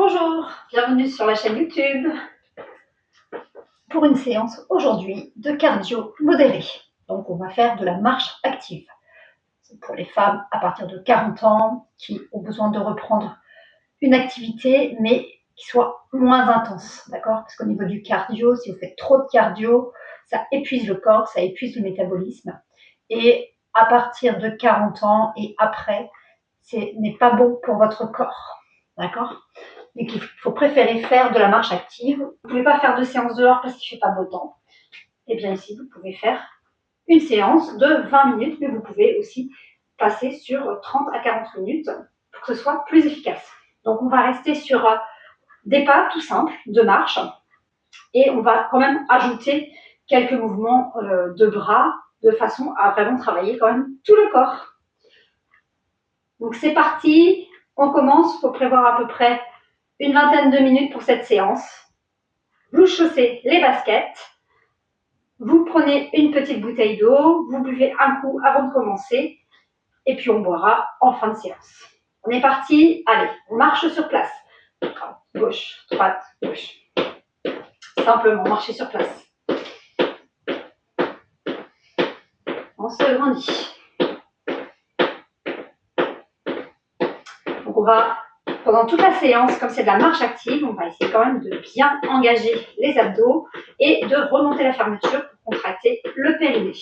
Bonjour, bienvenue sur la chaîne YouTube pour une séance aujourd'hui de cardio modéré. Donc on va faire de la marche active. C'est pour les femmes à partir de 40 ans qui ont besoin de reprendre une activité mais qui soit moins intense, d'accord? Parce qu'au niveau du cardio, si vous faites trop de cardio, ça épuise le corps, ça épuise le métabolisme. Et à partir de 40 ans et après, ce n'est pas bon pour votre corps, d'accord? Et qu'il faut préférer faire de la marche active. Vous ne pouvez pas faire de séance dehors parce qu'il ne fait pas beau temps. Et bien ici, vous pouvez faire une séance de 20 minutes, mais vous pouvez aussi passer sur 30 à 40 minutes pour que ce soit plus efficace. Donc on va rester sur des pas tout simples de marche et on va quand même ajouter quelques mouvements de bras de façon à vraiment travailler quand même tout le corps. Donc c'est parti, on commence, il faut prévoir à peu près une vingtaine de minutes pour cette séance. Vous chaussez les baskets, vous prenez une petite bouteille d'eau, vous buvez un coup avant de commencer et puis on boira en fin de séance. On est parti, allez, on marche sur place. Gauche, droite, gauche. Simplement marcher sur place. On se grandit. Donc on va, pendant toute la séance, comme c'est de la marche active, on va essayer quand même de bien engager les abdos et de remonter la fermeture pour contracter le périnée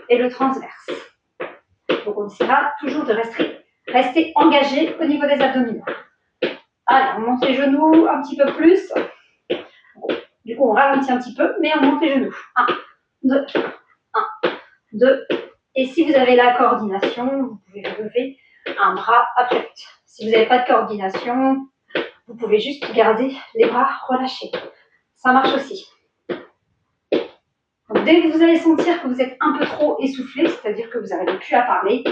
et le transverse. Donc on essaiera toujours de rester engagé au niveau des abdominaux. Allez, on monte les genoux un petit peu plus. Du coup, on ralentit un petit peu, mais on monte les genoux. 1, 2, 1, 2. Et si vous avez la coordination, vous pouvez lever un bras après l'autre. Si vous n'avez pas de coordination, vous pouvez juste garder les bras relâchés. Ça marche aussi. Donc, dès que vous allez sentir que vous êtes un peu trop essoufflé, c'est-à-dire que vous n'arrivez plus à parler,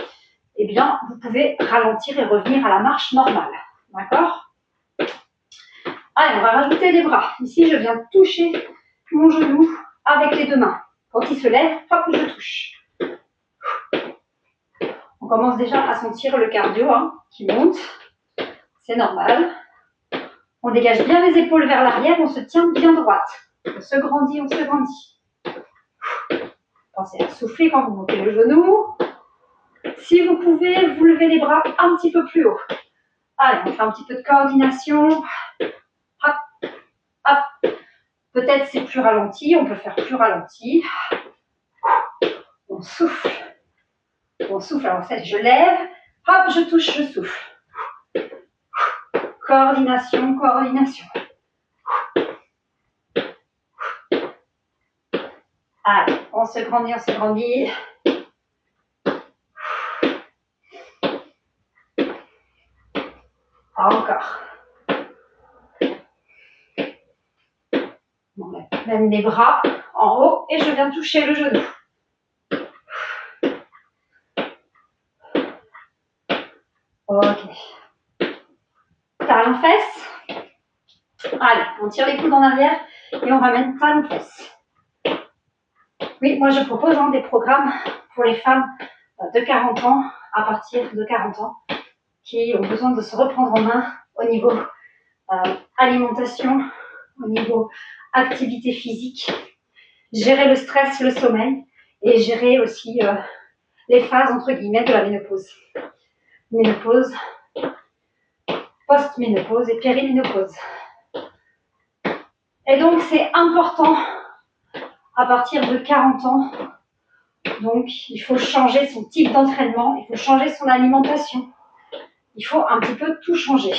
eh bien, vous pouvez ralentir et revenir à la marche normale. D'accord? Allez, on va rajouter les bras. Ici, je viens toucher mon genou avec les deux mains. Quand il se lève, hop, je touche. On commence déjà à sentir le cardio qui monte. C'est normal. On dégage bien les épaules vers l'arrière, on se tient bien droite. On se grandit, on se grandit. Pensez à souffler quand vous montez le genou. Si vous pouvez, vous levez les bras un petit peu plus haut. Allez, on fait un petit peu de coordination. Hop, hop. Peut-être c'est plus ralenti, on peut faire plus ralenti. On souffle. On souffle, alors ça, je lève. Hop, je touche, je souffle. Coordination, coordination. Allez, on se grandit, on se grandit. Encore. On mène les bras en haut et je viens toucher le genou. Ok. Talon-fesse. Allez, on tire les coudes en arrière et on ramène talon-fesse. Oui, moi je propose des programmes pour les femmes de 40 ans, à partir de 40 ans, qui ont besoin de se reprendre en main au niveau alimentation, au niveau activité physique, gérer le stress, le sommeil et gérer aussi les phases entre guillemets de la ménopause. Ménopause, post-ménopause et périménopause. Et donc c'est important à partir de 40 ans. Donc il faut changer son type d'entraînement, il faut changer son alimentation. Il faut un petit peu tout changer.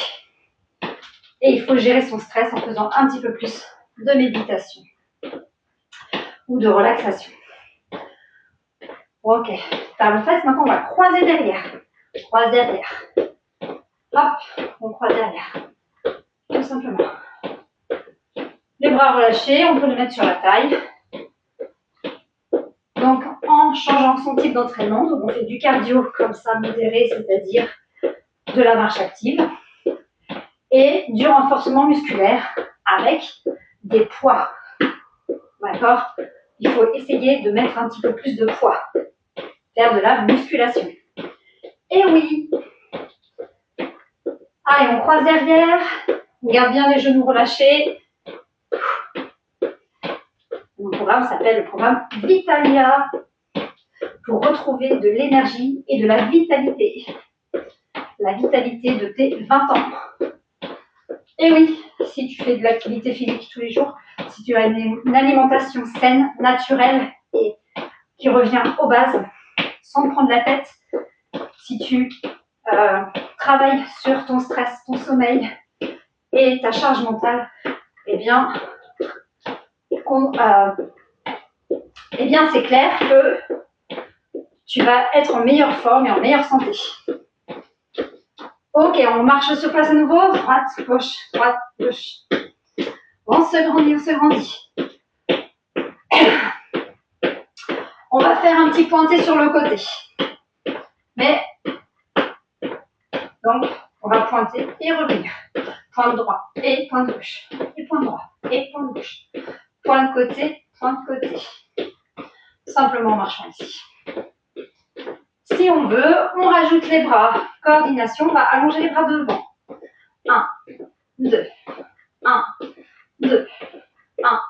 Et il faut gérer son stress en faisant un petit peu plus de méditation ou de relaxation. Ok, talon-fesse, maintenant on va croiser derrière. Croise derrière. Hop, on croise derrière. Tout simplement. Les bras relâchés, on peut les mettre sur la taille. Donc en changeant son type d'entraînement, donc on fait du cardio comme ça, modéré, c'est-à-dire de la marche active, et du renforcement musculaire avec des poids. D'accord? Il faut essayer de mettre un petit peu plus de poids. Faire de la musculation. Et oui! Allez, on croise derrière, On garde bien les genoux relâchés. Mon programme s'appelle le programme Vitalia pour retrouver de l'énergie et de la vitalité. La vitalité de tes 20 ans. Et oui, si tu fais de l'activité physique tous les jours, si tu as une alimentation saine, naturelle et qui revient aux bases, sans te prendre la tête, si tu travailles sur ton stress, ton sommeil et ta charge mentale, eh bien c'est clair que tu vas être en meilleure forme et en meilleure santé. Ok, on marche sur place à nouveau. Droite, gauche, droite, gauche. On se grandit. On va faire un petit pointé sur le côté. Mais, donc, on va pointer et revenir. Point droit et point de gauche. Et point droit et point de gauche. Point de côté, point de côté. Simplement en marchant ici. Si on veut, on rajoute les bras. Coordination, on va allonger les bras devant. 1, 2, 1, 2, 1,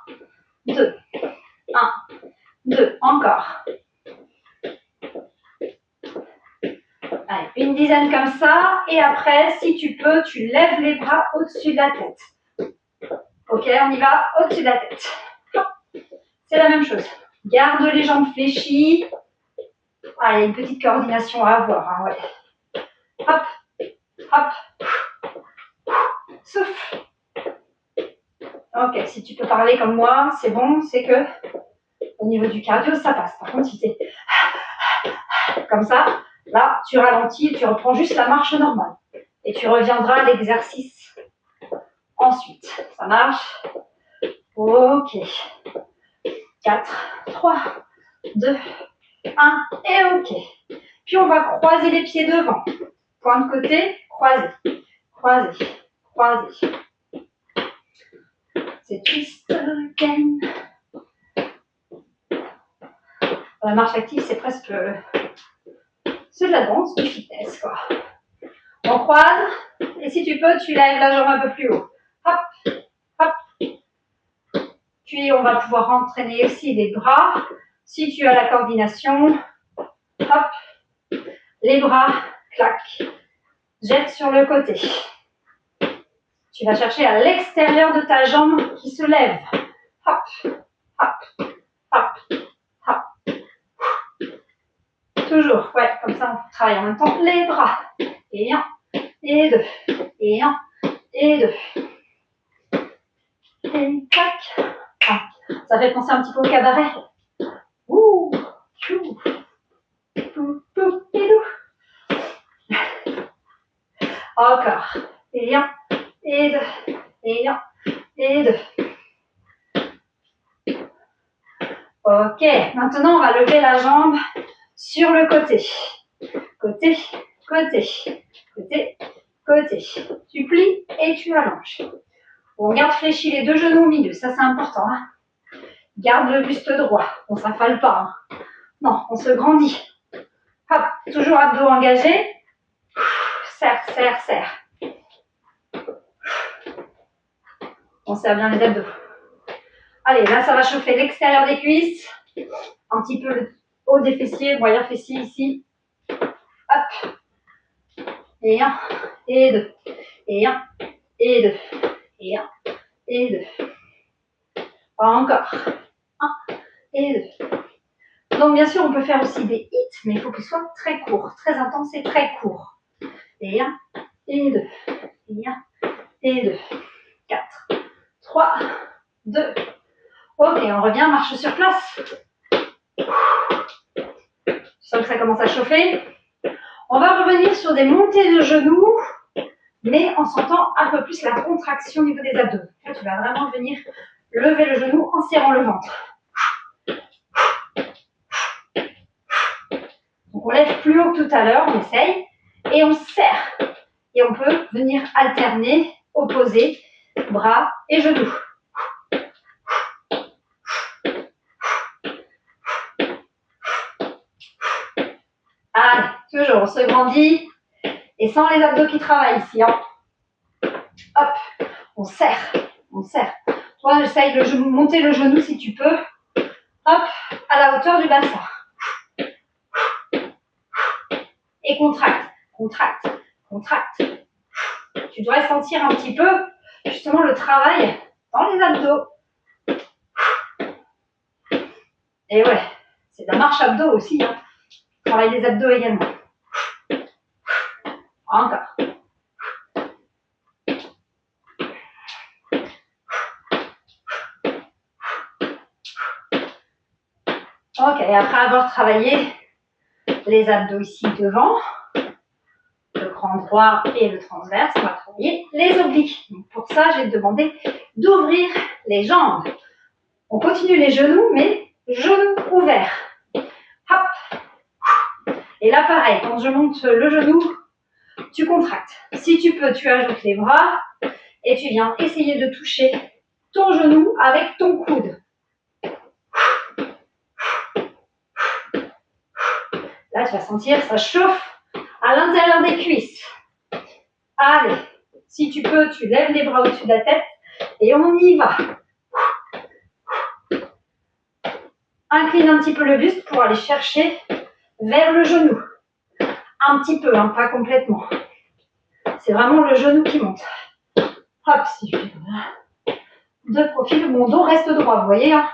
2, 1, 2. Encore. Allez, une dizaine comme ça. Et après, si tu peux, tu lèves les bras au-dessus de la tête. Ok, on y va au-dessus de la tête. C'est la même chose. Garde les jambes fléchies. Ah, il y a une petite coordination à avoir. Hein, ouais. Hop, hop. Souffle. Ok, si tu peux parler comme moi, c'est bon, c'est que au niveau du cardio, ça passe. Par contre, si tu es comme ça, là, tu ralentis et tu reprends juste la marche normale. Et tu reviendras à l'exercice ensuite. Ça marche? Ok. 4, 3, 2, 1 et ok. Puis on va croiser les pieds devant. Point de côté, croisé, croisé, croisé. C'est twist again. La marche active, c'est presque... c'est de la danse, du fitness, quoi. On croise, et si tu peux, tu lèves la jambe un peu plus haut. Hop, hop. Puis on va pouvoir entraîner aussi les bras. Si tu as la coordination, hop, les bras, clac, jette sur le côté. Tu vas chercher à l'extérieur de ta jambe qui se lève. Hop, hop, hop, hop. Toujours, ouais, comme ça on travaille en même temps les bras. Et un, et deux, et un, et deux. Et tac. Ah, ça fait penser un petit peu au cabaret. Ouh, chou, pou, pou, et dou. Encore. Et un, et deux, et un, et deux. Ok, maintenant on va lever la jambe sur le côté. Côté, côté, côté, côté. Tu plies et tu allonges. On garde fléchi les deux genoux au milieu, ça c'est important. Hein. Garde le buste droit, on ne s'affale pas. Hein. Non, on se grandit. Hop, toujours abdos engagés. Serre, serre, serre. On serre bien les abdos. Allez, là ça va chauffer l'extérieur des cuisses. Un petit peu le haut des fessiers, moyen fessier ici. Hop. Et un, et deux, et un, et deux, et un, et deux. Encore. Un, et deux. Donc bien sûr, on peut faire aussi des hits, mais il faut qu'ils soient très courts, très intenses et très courts. Et un, et deux, et un, et deux. 4, 3, 2. Ok, on revient, marche sur place. Tu sens que ça commence à chauffer. On va revenir sur des montées de genoux, mais en sentant un peu plus la contraction au niveau des abdos. Là, tu vas vraiment venir lever le genou en serrant le ventre. Donc on lève plus haut que tout à l'heure, on essaye, et on serre. Et on peut venir alterner, opposer bras et genoux. Allez, toujours, on se grandit, et sans les abdos qui travaillent ici. Hein. Hop, on serre, on serre. Toi, essaye de monter le genou si tu peux. Hop, à la hauteur du bassin. Et contracte, contracte, contracte. Tu dois sentir un petit peu, justement, le travail dans les abdos. Et ouais, c'est de la marche abdos aussi. Hein. Travail des abdos également. Encore. Ok, après avoir travaillé les abdos ici devant, le grand droit et le transverse, on va travailler les obliques. Donc pour ça, je vais te demander d'ouvrir les jambes. On continue les genoux, mais genoux ouverts. Hop. Et là, pareil, quand je monte le genou, tu contractes. Si tu peux, tu ajoutes les bras et tu viens essayer de toucher ton genou avec ton coude. Là, tu vas sentir, ça chauffe à l'intérieur des cuisses. Allez, si tu peux, tu lèves les bras au-dessus de la tête et on y va. Incline un petit peu le buste pour aller chercher vers le genou. Un petit peu, hein, pas complètement. C'est vraiment le genou qui monte. Hop, si je fais de profil, mon dos reste droit, vous voyez, hein,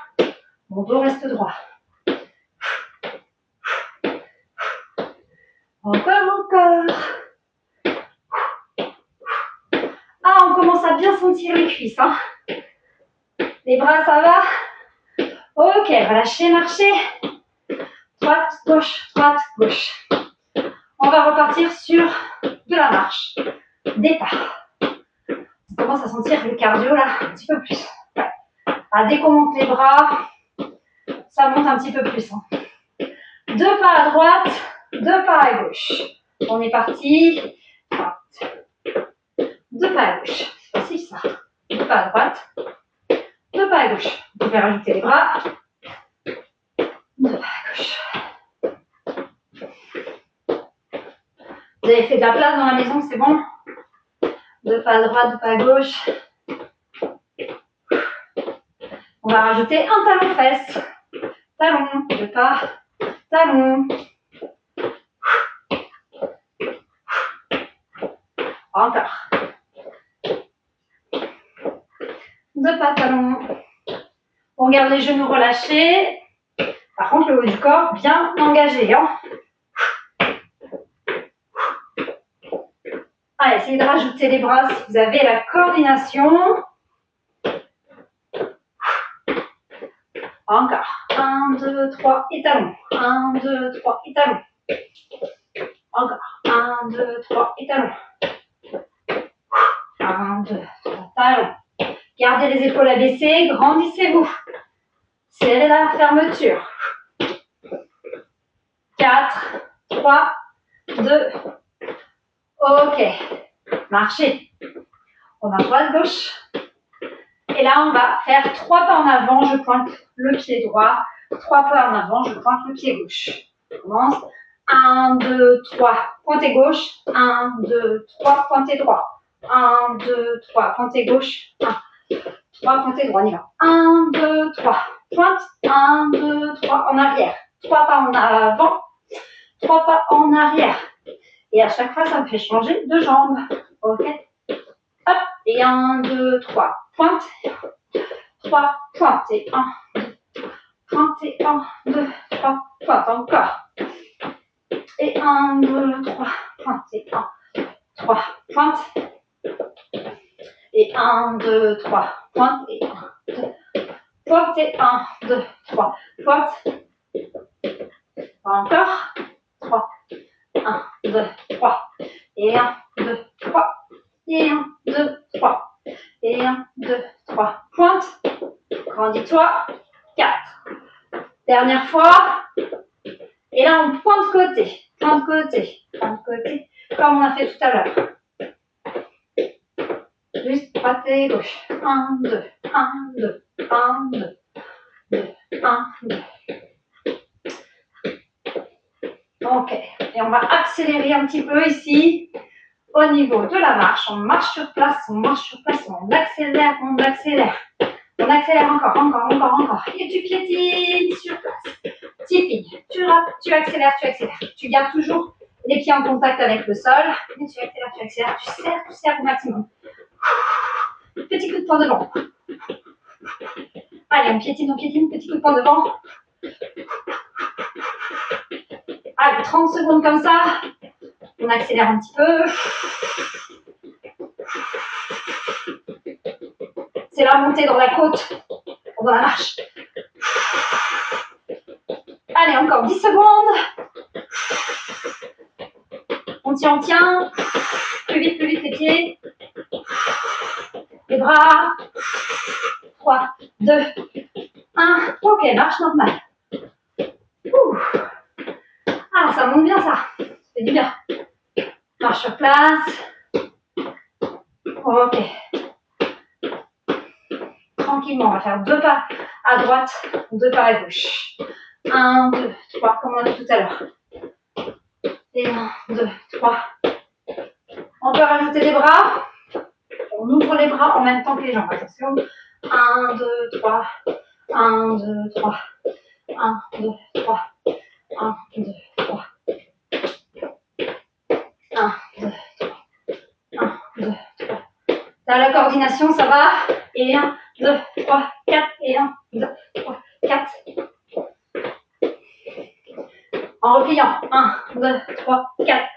mon dos reste droit. Encore, encore. Ah, on commence à bien sentir les cuisses. Hein. Les bras, ça va? Ok, relâchez, marchez. Droite, gauche. On va repartir sur de la marche. Départ. On commence à sentir le cardio là, un petit peu plus. Ouais. Ah, dès qu'on monte les bras, ça monte un petit peu plus. Hein. Deux pas à droite, deux pas à gauche. On est parti. Deux pas à gauche. C'est facile ça. Deux pas à droite, deux pas à gauche. Vous pouvez rajouter les bras. Deux pas à gauche. Vous avez fait de la place dans la maison, c'est bon? Deux pas à droite, deux pas à gauche. On va rajouter un talon-fesse. Talon, deux pas, talon. Encore. Deux pas, talon. On garde les genoux relâchés. Par contre, le haut du corps bien engagé. Hein. Allez, essayez de rajouter les bras si vous avez la coordination. Encore. 1, 2, 3 et talon. 1, 2, 3 et talon. Encore. 1, 2, 3 et talon. 1, 2, 3, talon. Gardez les épaules abaissées, grandissez-vous. Serrez la fermeture. 4, 3, 2. Ok. Marchez. On va droite, gauche. Et là, on va faire 3 pas en avant. Je pointe le pied droit. 3 pas en avant. Je pointe le pied gauche. On commence. 1, 2, 3. Pointez gauche. 1, 2, 3. Pointez droit. 1, 2, 3. Pointez gauche. 1, 3. Pointez droit. On y va. 1, 2, 3. Pointe. 1, 2, 3. En arrière. 3 pas en avant. 3 pas en arrière. Et à chaque fois, ça me fait changer de jambe. Ok. Hop. Et 1, 2, 3. Pointe. 3. Pointe. Et 1, 2. Pointe. Et 1, 2, 3. Pointe. Encore. Et 1, 2, 3. Pointe. Et 1, 3. Pointe. Et 1, 2, 3. Pointe. Et 1, 2. Pointe. Et 1, 2, 3. Pointe. Encore. 3. 1, 2, 3. Et 1, 2, 3. Et 1, 2, 3. Et 1, 2, 3. Pointe. Grandis-toi. 4. Dernière fois. Et là, on pointe côté. Pointe côté. Pointe côté. Comme on a fait tout à l'heure. Juste droite et gauche. 1, 2. 1, 2. 1, 2. 2. 1, 2. Ok. Et on va accélérer un petit peu ici. Au niveau de la marche, on marche sur place, on accélère, on accélère. On accélère encore, encore, encore, encore. Et tu piétines sur place. Tipping. Tu rappes, tu accélères, tu accélères. Tu gardes toujours les pieds en contact avec le sol. Et tu accélères, tu serres au maximum. Petit coup de poing devant. Allez, on piétine, petit coup de poing devant. Allez, 30 secondes comme ça. On accélère un petit peu. C'est la montée dans la côte, dans la marche. Allez, encore 10 secondes. On tient. Plus vite les pieds. Les bras. 3, 2, 1. Ok, marche normale. Ah, ça monte bien ça. Ça fait du bien. Marche sur place. Ok. Tranquillement, on va faire 2 pas à droite, 2 pas à gauche. 1, 2, 3, comme on a dit tout à l'heure. Et 1, 2, 3. On peut rajouter des bras. On ouvre les bras en même temps que les jambes. Attention. 1, 2, 3. 1, 2, 3. 1, 2, 3. 1, 2, 3. 1, 2, 3. 1, 2, 3. T'as la coordination, ça va. Et 1, 2, 3, 4. Et 1, 2, 3, 4. En repliant. 1, 2, 3, 4.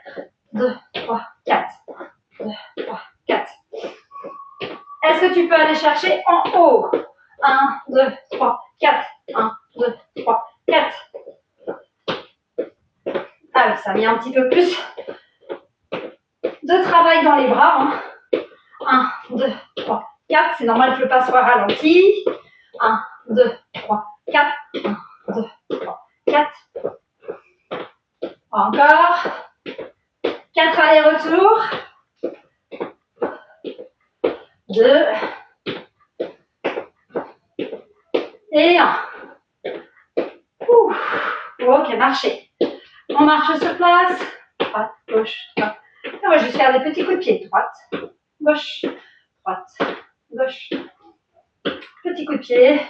2, 3, 4. 2, 3, 4. Est-ce que tu peux aller chercher en haut? 1, 2, 3, 4. 1, 2, 3, 4. Ah oui, ça a mis un petit peu plus de travail dans les bras. 1, 2, 3, 4. C'est normal que le pas soit ralenti. 1, 2, 3, 4. 1, 2, 3, 4. Encore. 4 allers-retours. 2. Et 1. Ok, marchez. On marche sur place. Droite, gauche, droite. On va juste faire des petits coups de pied. Droite, gauche, droite, gauche. Petit coup de pied.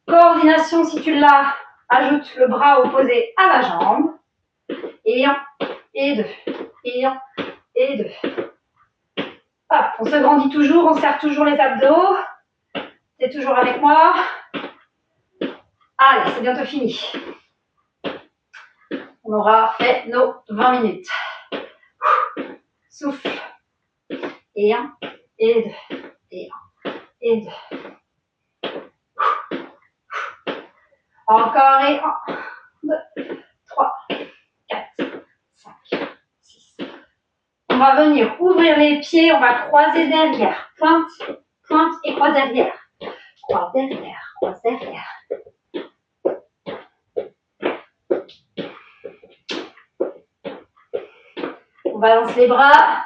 Coordination, si tu l'as, ajoute le bras opposé à la jambe. Et 1, et 2, et 1, et 2. Hop, on se grandit toujours, on serre toujours les abdos. T'es toujours avec moi. Allez, c'est bientôt fini. On aura fait nos 20 minutes. Souffle. Et 1, et 2, et 1, et 2. Encore et 1, 2, 3, 4, 5, 6. On va venir ouvrir les pieds, on va croiser derrière. Pointe, pointe et croise derrière. Croise derrière, croise derrière. On balance les bras.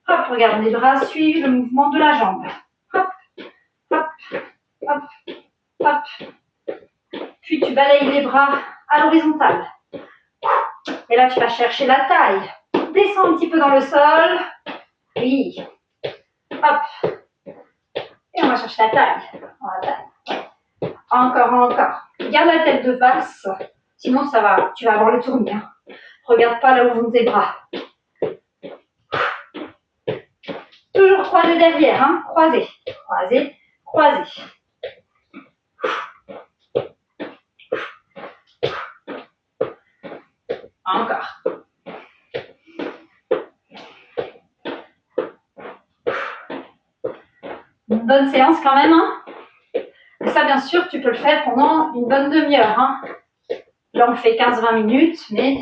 Hop, regarde, les bras suivent le mouvement de la jambe. Hop, hop, hop, hop. Puis tu balayes les bras à l'horizontale. Et là, tu vas chercher la taille. Descends un petit peu dans le sol. Oui. Hop. Et on va chercher la taille. Encore, encore. Garde la tête de face. Sinon, ça va. Tu vas avoir le tournis. Hein. Regarde pas là où vont tes bras. Toujours croiser derrière. Hein. Croiser, croiser, croiser. Encore. Une bonne séance quand même. Hein. Et ça, bien sûr, tu peux le faire pendant une bonne demi-heure. Hein. Là, on fait 15-20 minutes, mais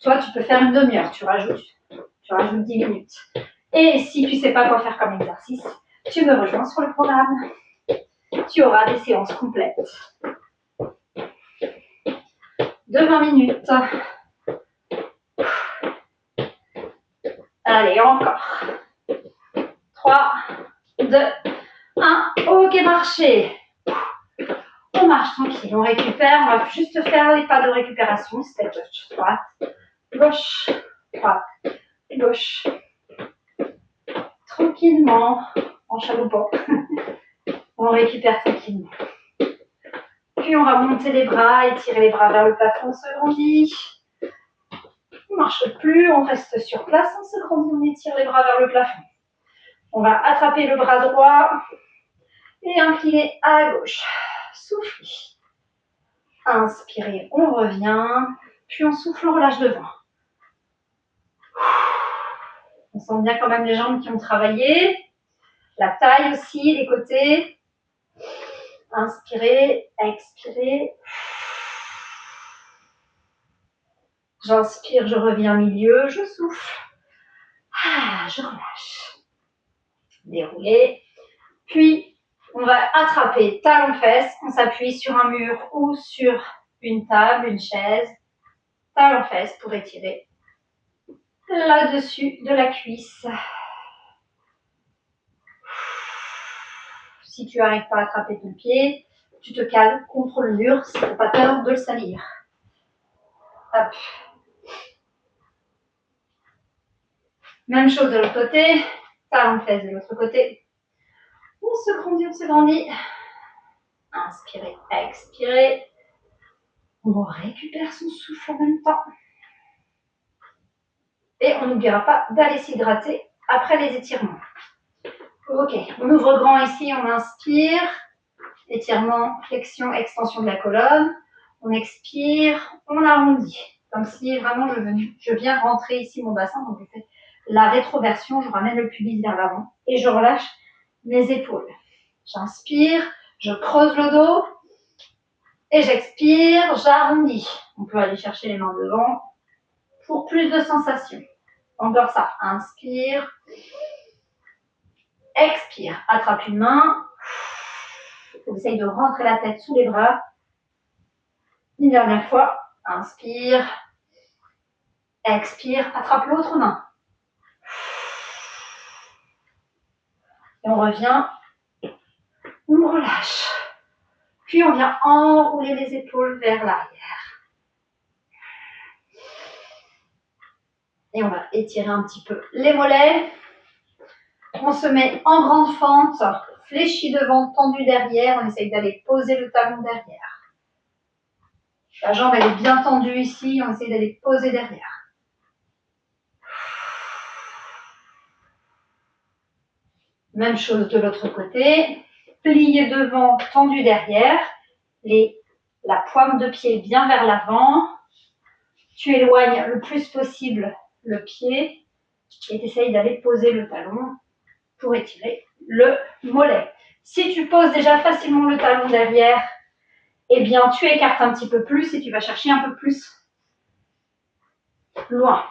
toi, tu peux faire une demi-heure. Tu rajoutes 10 minutes. Et si tu ne sais pas quoi faire comme exercice, tu me rejoins sur le programme. Tu auras des séances complètes de 20 minutes. Allez, encore. 3, 2, 1. Ok, marchez. On marche tranquille, on récupère. On va juste faire les pas de récupération. Step, droite, gauche, droite, gauche. Tranquillement, en chaloupant. On récupère tranquillement. Puis on va monter les bras, étirer les bras vers le plafond, on se grandit. On ne marche plus, on reste sur place, on se grandit, on étire les bras vers le plafond. On va attraper le bras droit et incliner à gauche. Soufflez. Inspirez, on revient. Puis on souffle, on relâche devant. On sent bien quand même les jambes qui ont travaillé. La taille aussi, les côtés. Inspirez, expirez. J'inspire, je reviens milieu, je souffle. Je relâche. Déroulez. Puis, on va attraper talons-fesses. On s'appuie sur un mur ou sur une table, une chaise. Talons-fesses pour étirer là-dessus de la cuisse. Si tu n'arrives pas à attraper ton pied, tu te cales contre le mur si tu n'as pas peur de le salir. Hop. Même chose de l'autre côté. Talons-fesses de l'autre côté. On se grandit, on se grandit. Inspirez, expirez. On récupère son souffle en même temps. Et on n'oubliera pas d'aller s'hydrater après les étirements. Ok, on ouvre grand ici, on inspire. Étirement, flexion, extension de la colonne. On expire, on arrondit. Comme si vraiment je viens rentrer ici mon bassin. Donc je fais la rétroversion, je ramène le pubis vers l'avant et je relâche mes épaules. J'inspire, je creuse le dos et j'expire, j'arrondis. On peut aller chercher les mains devant pour plus de sensations. Encore ça, inspire, expire, attrape une main. On essaye de rentrer la tête sous les bras. Une dernière fois, inspire, expire, attrape l'autre main. Et on revient, on relâche. Puis on vient enrouler les épaules vers l'arrière. Et on va étirer un petit peu les mollets. On se met en grande fente, fléchi devant, tendu derrière. On essaye d'aller poser le talon derrière. La jambe elle est bien tendue ici, on essaye d'aller poser derrière. Même chose de l'autre côté. Plié devant, tendu derrière. La pointe de pied bien vers l'avant. Tu éloignes le plus possible le pied et tu essayes d'aller poser le talon pour étirer le mollet. Si tu poses déjà facilement le talon derrière, eh bien tu écartes un petit peu plus et tu vas chercher un peu plus loin.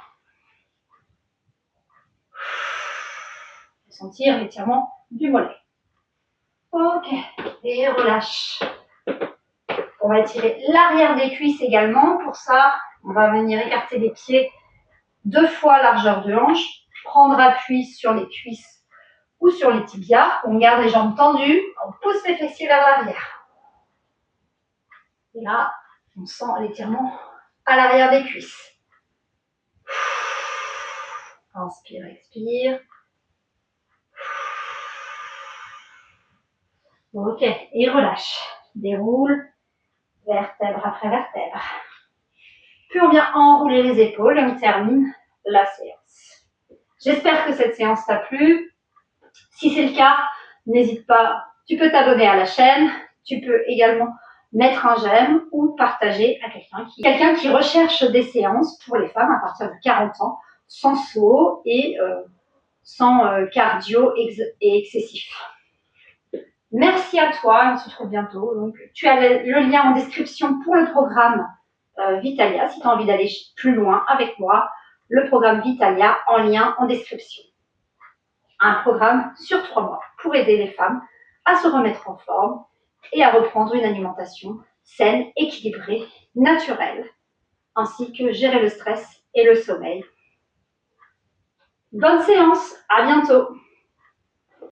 Sentir l'étirement du mollet. Ok, et relâche. On va étirer l'arrière des cuisses également. Pour ça, on va venir écarter les pieds 2 fois largeur de hanche, prendre appui sur les cuisses ou sur les tibias. On garde les jambes tendues, on pousse les fessiers vers l'arrière. Et là, on sent l'étirement à l'arrière des cuisses. Inspire, expire. Ok, et relâche. Déroule, vertèbre après vertèbre. Puis on vient enrouler les épaules et on termine la séance. J'espère que cette séance t'a plu. Si c'est le cas, n'hésite pas, tu peux t'abonner à la chaîne. Tu peux également mettre un j'aime ou partager à quelqu'un qui recherche des séances pour les femmes à partir de 40 ans, sans saut et sans cardio et excessif. Merci à toi, on se retrouve bientôt. Donc, tu as le lien en description pour le programme Vitalia, si tu as envie d'aller plus loin avec moi. Le programme Vitalia en lien en description. Un programme sur 3 mois pour aider les femmes à se remettre en forme et à reprendre une alimentation saine, équilibrée, naturelle, ainsi que gérer le stress et le sommeil. Bonne séance, à bientôt!